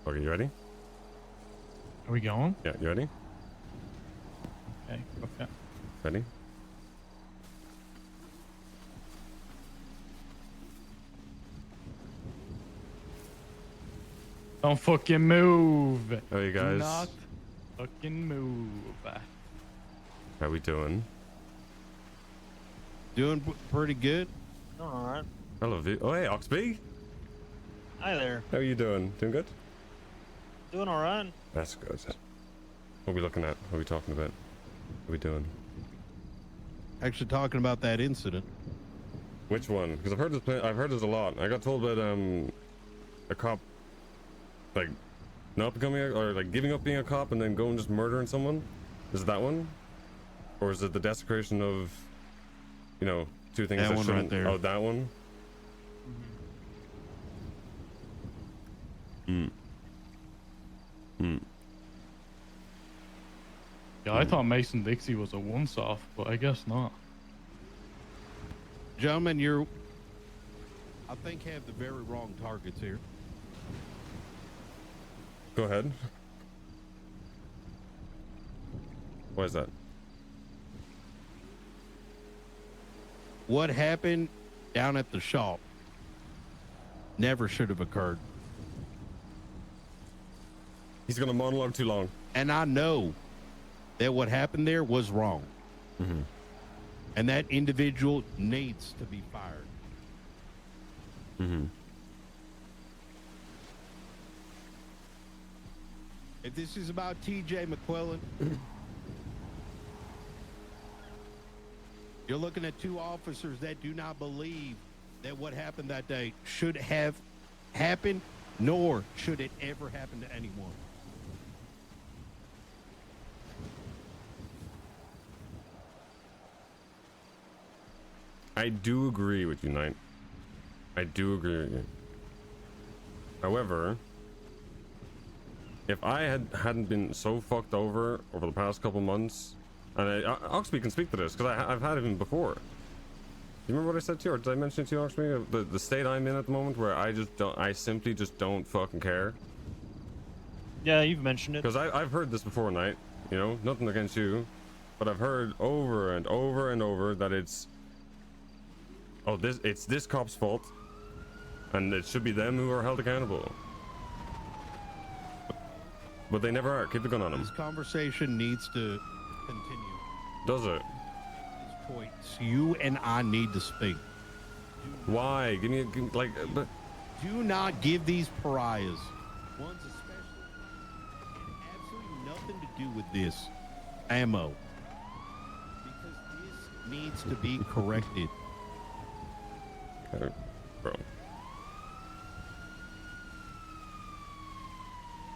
Okay, you ready? Are we going? Yeah, you ready? Okay. Ready? Don't fucking move. How are you Do guys? not fucking move. How we doing? Doing pretty good. All right. Hello, oh, hey, Oxby. Hi there. How are you doing? Doing good? Doing all right. That's good. What are we looking at? What are we talking about? What are we doing? Actually, talking about that incident. Which one? Because I've heard this. I've heard this a lot. I got told about a cop, like, not becoming or like giving up being a cop and then going just murdering someone. Is it that one, or is it the desecration of, you know, two things That that one shouldn't? right there. Oh, that one. Yeah, I thought Mason Dixie was a once-off, but I guess not. Gentlemen, I think, have the very wrong targets here. Go ahead. Why is that? What happened down at the shop never should have occurred. He's gonna monologue too long. And I know that what happened there was wrong. Mm-hmm. And that individual needs to be fired. Mm-hmm. If this is about TJ McQuillen, you're looking at two officers that do not believe that what happened that day should have happened, nor should it ever happen to anyone. I do agree with you, Knight. I do agree with you. However, if I hadn't been so fucked over the past couple months, and Oxby can speak to this because I've had him before. You remember what I said to you, or did I mention it to you, Oxby? The state I'm in at the moment, where I simply just don't fucking care. Yeah, you've mentioned it. Because I've heard this before, Knight. You know, nothing against you, but I've heard over and over and over that it's this cop's fault, and it should be them who are held accountable. But they never are. Keep the gun on them. This conversation needs to continue. Does it? At this point, you and I need to speak. Why? Give me but Do not give these pariahs, ones especially, and absolutely nothing to do with this, ammo. Because this needs to be corrected. okay, bro.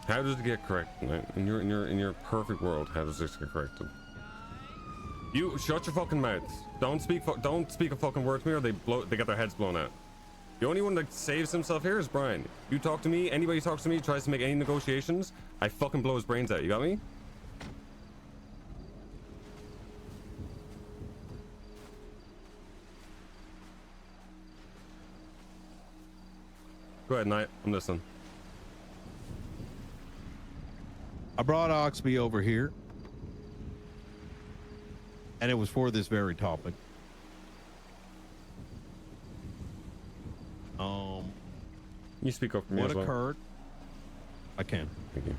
How does it get corrected? Knight? In your perfect world, how does this get corrected? You shut your fucking mouth. Don't speak a fucking word to me, or they get their heads blown out. The only one that saves himself here is Brian. You talk to me, anybody talks to me, tries to make any negotiations, I fucking blow his brains out. You got me? Go ahead, Knight. I'm listening. I brought Oxby over here, and it was for this very topic. You speak up for me What as well. occurred? I can. Thank you.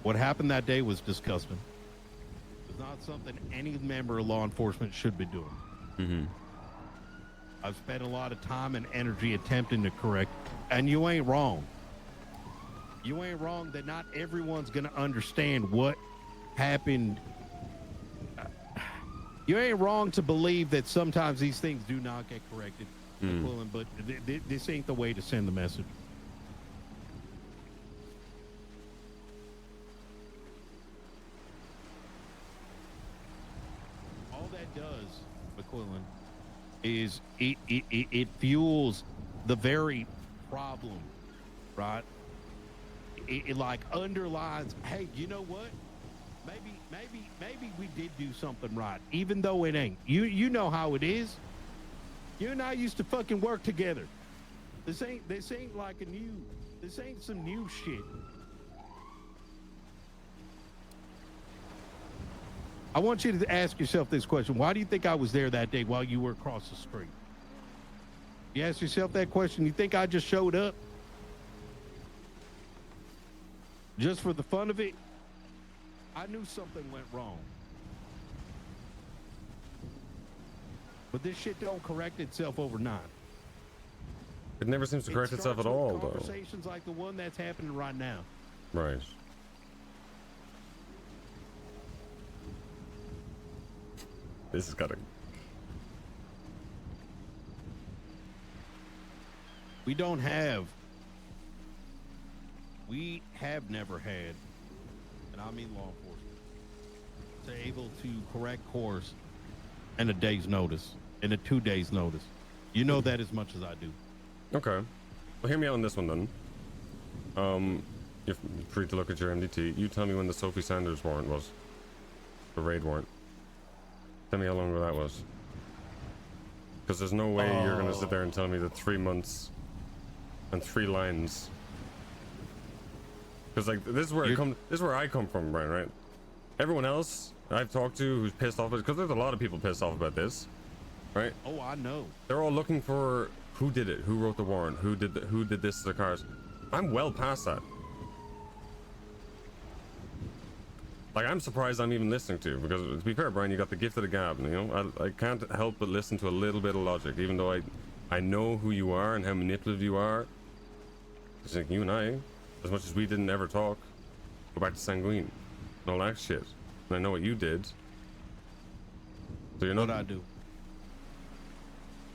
What happened that day was disgusting. It's not something any member of law enforcement should be doing. Mm-hmm. I've spent a lot of time and energy attempting to correct, and you ain't wrong. You ain't wrong that not everyone's going to understand what happened. You ain't wrong to believe that sometimes these things do not get corrected, McQuillen, but this ain't the way to send the message. All that does, McQuillen, is it fuels the very problem, right? It like underlines, hey, you know what? Maybe we did do something right, even though it ain't. You know how it is. You and I used to fucking work together. This ain't like this ain't some new shit. I want you to ask yourself this question. Why do you think I was there that day while you were across the street? You ask yourself that question. You think I just showed up just for the fun of it? I knew something went wrong. But this shit don't correct itself overnight. It never seems to correct itself at all, though. Conversations like the one that's happening right now. Right. This has got to... We have never had, and I mean law enforcement, to able to correct course in a day's notice, in a 2 days notice. You know that as much as I do. Okay. Well, hear me out on this one then. You're free to look at your MDT. You tell me when the Sophie Sanders warrant was. The raid warrant. Tell me how long ago that was. Because there's no way you're going to sit there and tell me that 3 months and 3 lines. Because like this is where this is where I come from, Brian, right? Everyone else I've talked to who's pissed off, because there's a lot of people pissed off about this, right? Oh, I know. They're all looking for who did it, who wrote the warrant, who did this to the cars. I'm well past that. Like, I'm surprised I'm even listening to you, because to be fair, Brian, you got the gift of the gab, you know? I can't help but listen to a little bit of logic, even though I know who you are and how manipulative you are. It's like you and I, as much as we didn't ever talk, go back to Sanguine and all that shit. And I know what you did. So you're not... What I do?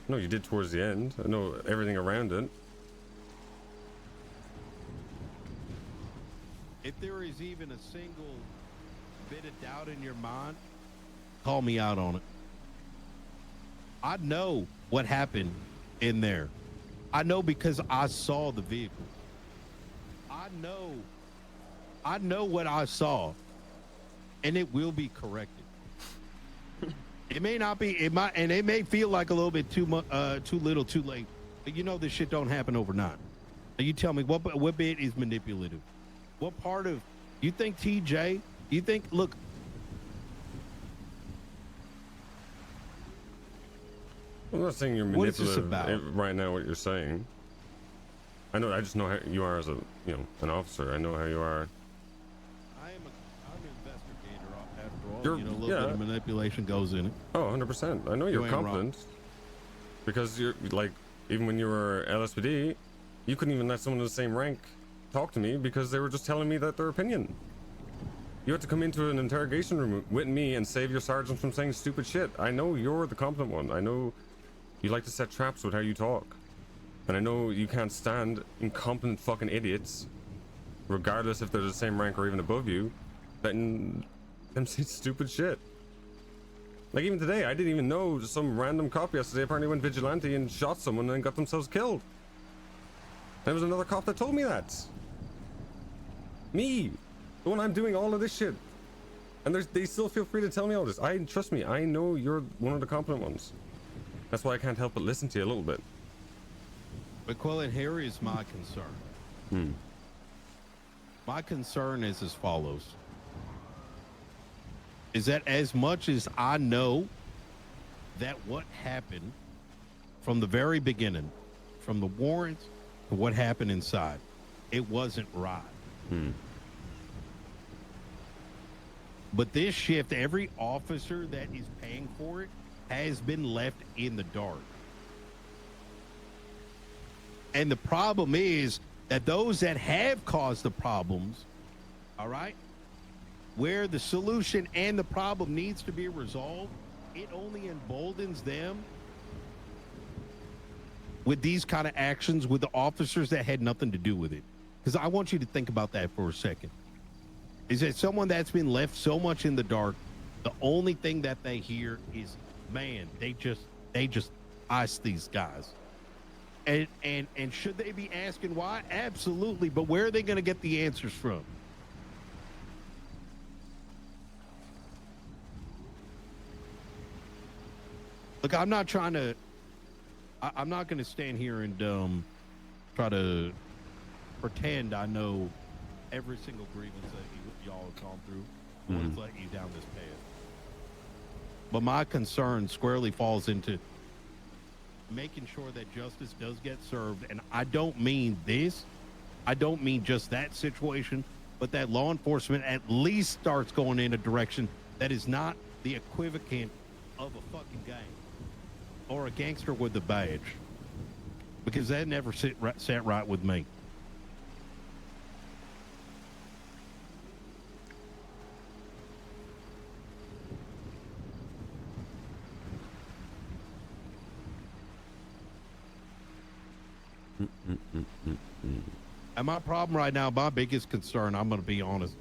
No, you did towards the end. I know everything around it. If there is even a single bit of doubt in your mind, call me out on it. I know what happened in there. I know because I saw the vehicle. I know what I saw, and it will be corrected. It may not be, it might, and it may feel like a little bit too much, too little, too late. But you know this shit don't happen overnight. Now you tell me what bit is manipulative? What part of, you think TJ? You think, look. I'm not saying you're What is this manipulative about? right now, what you're saying. I just know how you are as a, an officer. I know how you are. I'm an investigator after all. You're- A little yeah. bit of manipulation goes in it. Oh, 100%. I know you're ain't wrong. competent. Because you're, like, even when you were LSPD, you couldn't even let someone of the same rank talk to me because they were just telling me that their opinion. You had to come into an interrogation room with me and save your sergeant from saying stupid shit. I know you're the competent one. I know you like to set traps with how you talk. And I know you can't stand incompetent fucking idiots, regardless if they're the same rank or even above you, letting them say stupid shit. Like even today, I didn't even know some random cop yesterday apparently went vigilante and shot someone and got themselves killed. There was another cop that told me that. Me, the one I'm doing all of this shit. And they still feel free to tell me all this. Trust me, I know you're one of the competent ones. That's why I can't help but listen to you a little bit. McQuillen, here is my concern. My concern is as follows. Is that as much as I know that what happened from the very beginning, from the warrants to what happened inside, it wasn't right. But this shift, every officer that is paying for it has been left in the dark. And the problem is that those that have caused the problems, all right, where the solution and the problem needs to be resolved, it only emboldens them with these kind of actions with the officers that had nothing to do with it. Because I want you to think about that for a second. Is that someone that's been left so much in the dark, the only thing that they hear is, man, they just iced these guys. And should they be asking why? Absolutely. But where are they going to get the answers from? Look, I'm not going to stand here and try to pretend I know every single grievance that y'all have gone through. What's letting you down this path. But my concern squarely falls into making sure that justice does get served. And I don't mean this. I don't mean just that situation, but that law enforcement at least starts going in a direction that is not the equivalent of a fucking gang or a gangster with a badge. Because that never sat right with me. And my problem right now, my biggest concern, I'm going to be honest,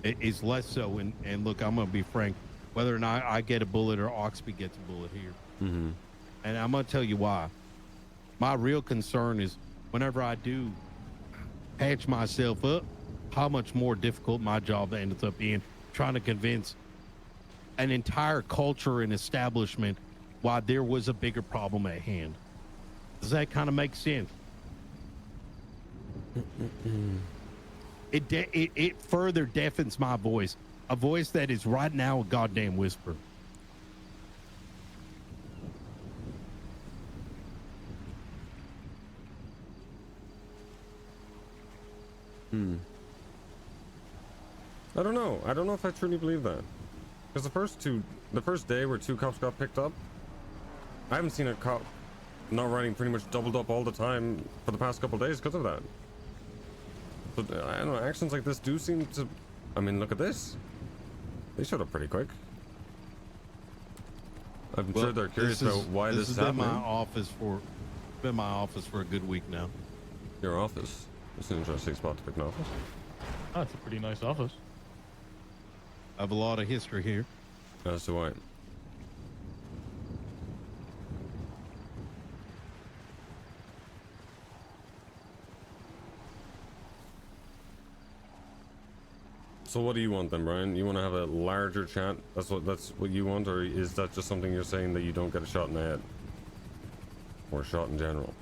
is less so. And look, I'm going to be frank, whether or not I get a bullet or Oxby gets a bullet here. And I'm going to tell you why. My real concern is whenever I do patch myself up, how much more difficult my job ends up being, trying to convince an entire culture and establishment why there was a bigger problem at hand. Does that kind of make sense? It further deafens my voice, a voice that is right now a goddamn whisper. I don't know. I don't know if I truly believe that. Because the first day where 2 cops got picked up, I haven't seen a cop not riding pretty much doubled up all the time for the past couple days because of that. But I don't know, actions like this do seem to, I mean, look at this. They showed up pretty quick. I'm sure they're curious about why this is happening. This has been my office for a good week now. Your office? It's an interesting spot to pick an office. Oh, it's a pretty nice office. I have a lot of history here. As do I. So what do you want then, Brian? You want to have a larger chat? That's what you want, or is that just something you're saying that you don't get a shot in the head? Or a shot in general?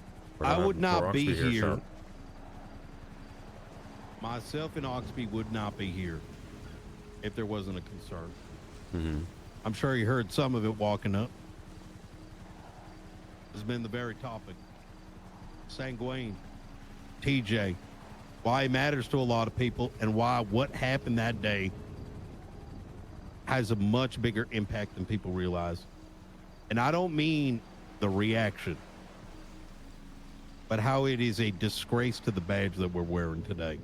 I would not be here. Myself and Oxby would not be here if there wasn't a concern. I'm sure you heard some of it walking up. Has been the very topic. Sanguine, TJ, why it matters to a lot of people, and why what happened that day has a much bigger impact than people realize. And I don't mean the reaction, but how it is a disgrace to the badge that we're wearing today.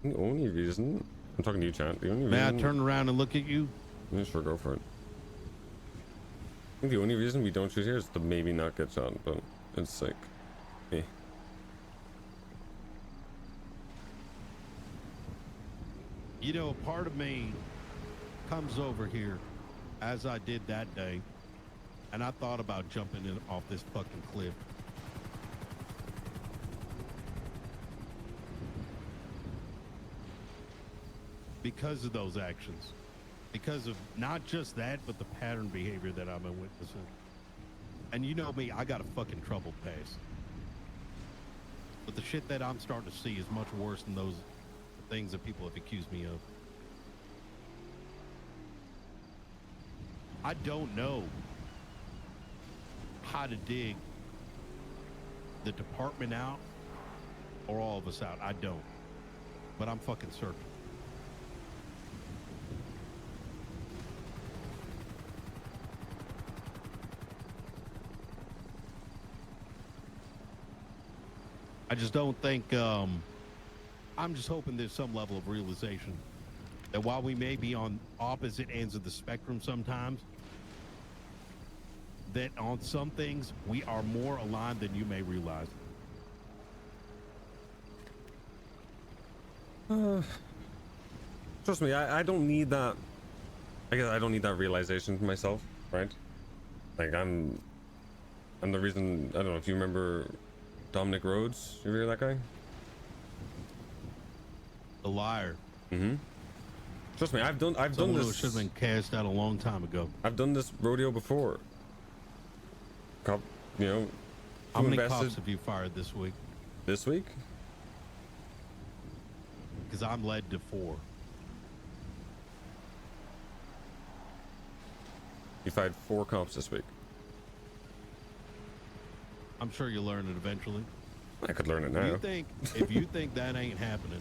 The only reason I'm talking to you, chat. The only reason. May I turn around and look at you? Yeah, sure, go for it. I think the only reason we don't shoot here is to maybe not get shot, but it's like, eh. You know, part of me comes over here, as I did that day, and I thought about jumping in off this fucking cliff. Because of those actions. Because of not just that, but the pattern behavior that I've been witnessing. And you know me, I got a fucking troubled past. But the shit that I'm starting to see is much worse than those things that people have accused me of. I don't know how to dig the department out or all of us out. I don't. But I'm fucking certain. I just don't think, I'm just hoping there's some level of realization that while we may be on opposite ends of the spectrum sometimes, that on some things we are more aligned than you may realize. Trust me, I don't need that. I guess I don't need that realization myself, right? Like I'm the reason. I don't know if you remember Dominic Rhodes. You remember that guy? The liar. Mm-hmm. Trust me, I've done Someone who this. should have been cast out a long time ago. I've done this rodeo before. Cop, you know, How who many invested cops have you fired this week? this week? Because I'm led to 4. You fired 4 cops this week. I'm sure you'll learn it eventually. I could learn it If now. if you think that ain't happening,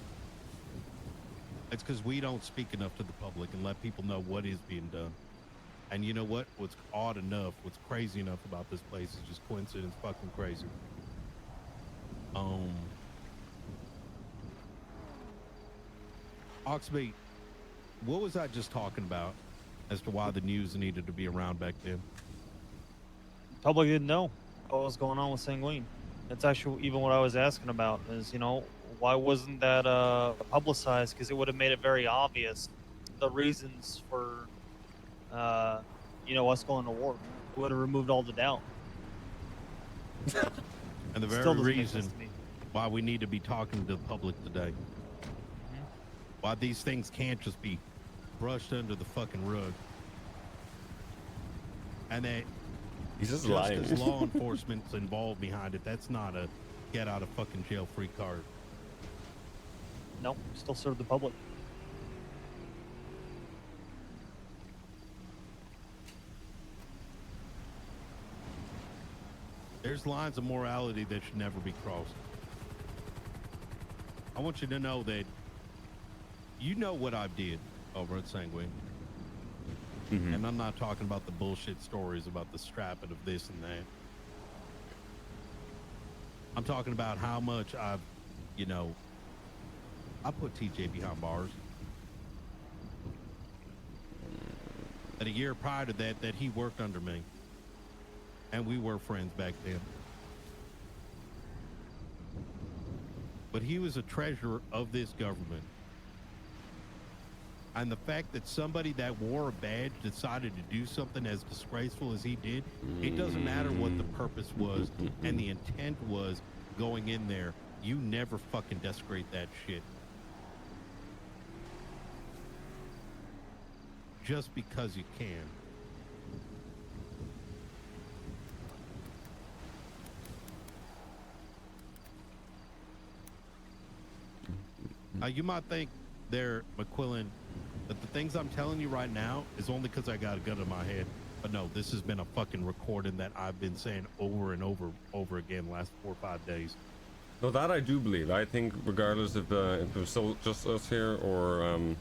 it's because we don't speak enough to the public and let people know what is being done. And you know what? What's odd enough, what's crazy enough about this place is just coincidence fucking crazy. Oxby, what was I just talking about as to why the news needed to be around back then? Public didn't know what was going on with Sanguine. That's actually even what I was asking about. Is why wasn't that publicized? Because it would have made it very obvious the reasons for us going to war. It would have removed all the doubt. And the Still very doesn't make sense reason to me. why we need to be talking to the public today. Why these things can't just be brushed under the fucking rug. And that He's just just lying. as law enforcement's involved behind it, that's not a get out of fucking jail free card. No, still serve the public. There's lines of morality that should never be crossed. I want you to know that you know what I did over at Sanguine. And I'm not talking about the bullshit stories about the strapping of this and that. I'm talking about how much I put TJ behind bars. And a year prior to that he worked under me. And we were friends back then. But he was a treasurer of this government. And the fact that somebody that wore a badge decided to do something as disgraceful as he did, it doesn't matter what the purpose was and the intent was going in there. You never fucking desecrate that shit. Just because you can. You might think there, McQuillen, that the things I'm telling you right now is only because I got a gun in my head. But no, this has been a fucking recording that I've been saying over and over again last 4 or 5 days. No, that I do believe. I think regardless if it was still just us here or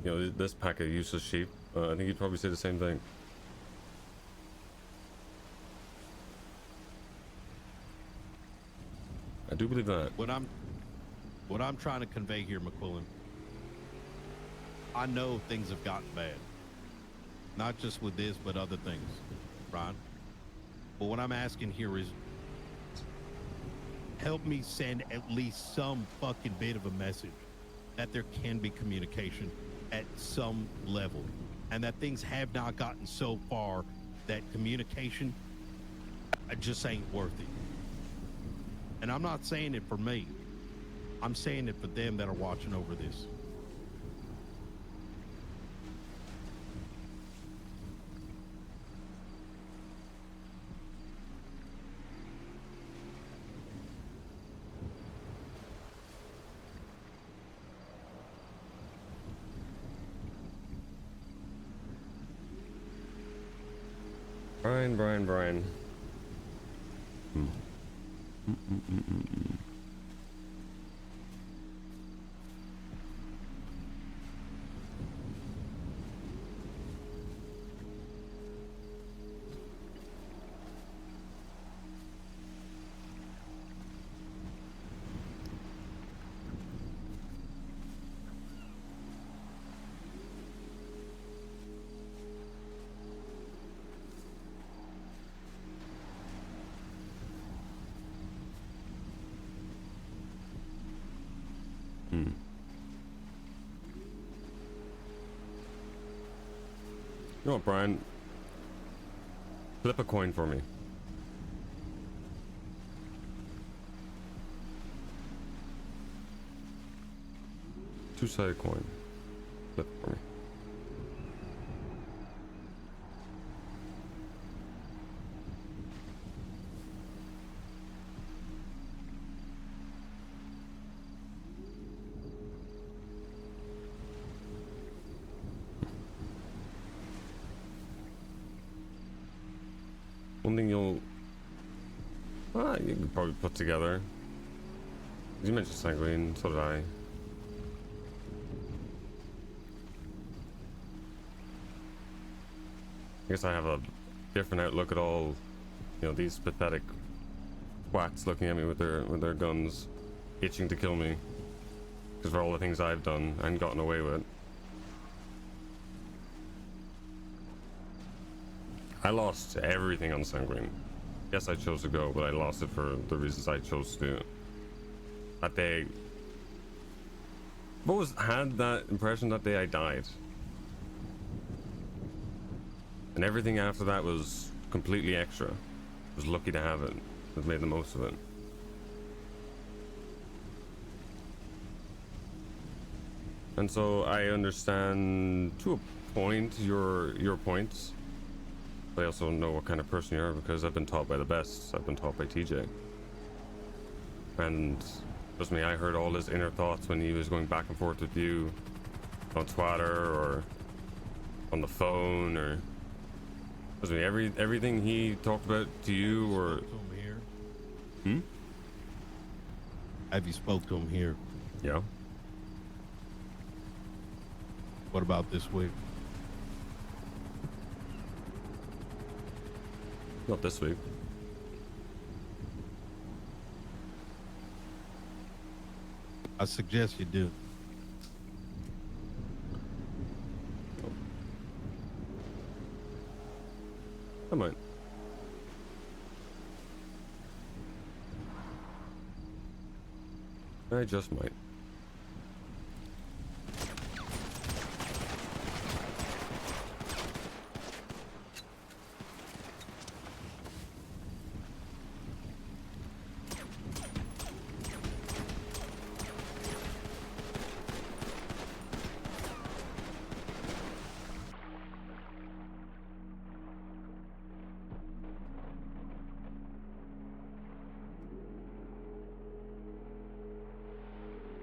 this pack of useless sheep, I think you'd probably say the same thing. I do believe that. What I'm trying to convey here, McQuillen, I know things have gotten bad. Not just with this, but other things, right? But what I'm asking here is help me send at least some fucking bit of a message that there can be communication at some level and that things have not gotten so far that communication just ain't worth it. And I'm not saying it for me. I'm saying it for them that are watching over this. Brian. You know what, Brian? Flip a coin for me. Two-sided coin. Flip for me. One thing you could probably put together. You mentioned sanguine, so did I. I guess I have a different outlook at all, you know, these pathetic twats looking at me with their guns, itching to kill me. Because for all the things I've done and gotten away with. I lost everything on Sanguine. Yes, I chose to go, but I lost it for the reasons I chose to do. That day, I've always had that impression that day I died. And everything after that was completely extra. I was lucky to have it. I've made the most of it. And so I understand to a point your points. But I also know what kind of person you are because I've been taught by the best. I've been taught by TJ. And trust me, I heard all his inner thoughts when he was going back and forth with you on Twitter or on the phone, or trust me, everything he talked about to you or Have you spoke to him here? Yeah. What about this week? Not this week. I suggest you do. I might. I just might.